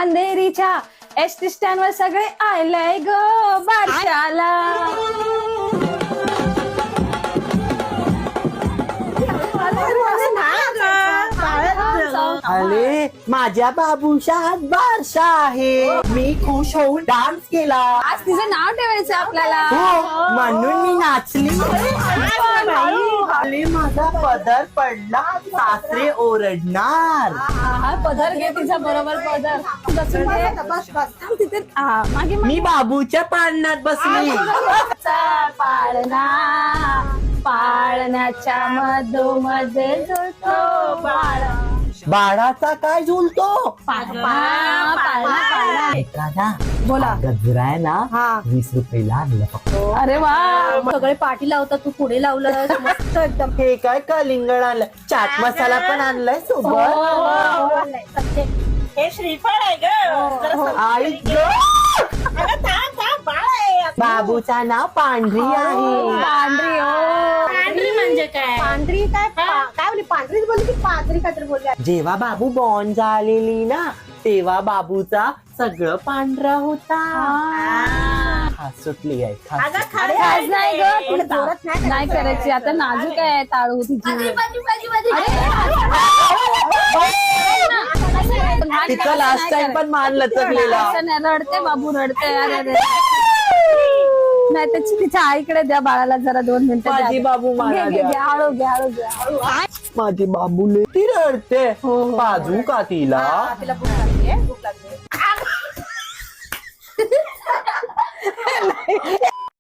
अंधेरीच्या ST stand वर सगळे आलंय ग बारशाला. अरे माझ्या बाबूशात बारशा आहे. मी खुश होऊन डान्स केला. आज तिचं नाव ठेवायचं आपल्याला. हो म्हणून मी नाचली. आणि माझा पदर पडला सासरे ओरडणार. हा पदर घे तिचा बरोबर पदर. तिथे मागे मी बाबूच्या पाळण्यात बसली. पाळणा पाळण्याच्या मधोमध्ये झुलतो बाळ. बाळाचा काय झुलतो. पाळणा बोला गजरा आहे ना 20 रुपयाला आणलं फक्त. अरे वा सगळे पाठी लावतात तू पुढे लावलं मस्त एकदम. हे काय कलिंगड आणलं. चाट मसाला पण आणलाय सोबत. हे श्रीफळ आहे ग. आई बाबूचा नाव पांढरी आहे. पांढरी हो. पांढरी म्हणजे काय. पांढरी काय काय बोलली. पांढरीच बोलली की पांढरी काहीतरी बोलली. जेव्हा बाबू बॉर्न झालेली ना तेव्हा बाबूचा सगळं पांढरा होता. खास सुटली आहे खास. अरे आज नाही ग तुला जोरात नाही करायची. आता नाजूक आहे टाळू तिची. तिचं लास्ट टाइम पण मान लचकलेला. रडते बाबू रडते. अरे नाही त्याची तिच्या आईकडे द्या बाळाला जरा 2 मिनिटं. माझी बाबू मला द्या. हळू घ्या हळू घ्या. माझी बाबूले ती रडते. हो. बाजू का तिला. तिला भूक लागली. भूक लागली.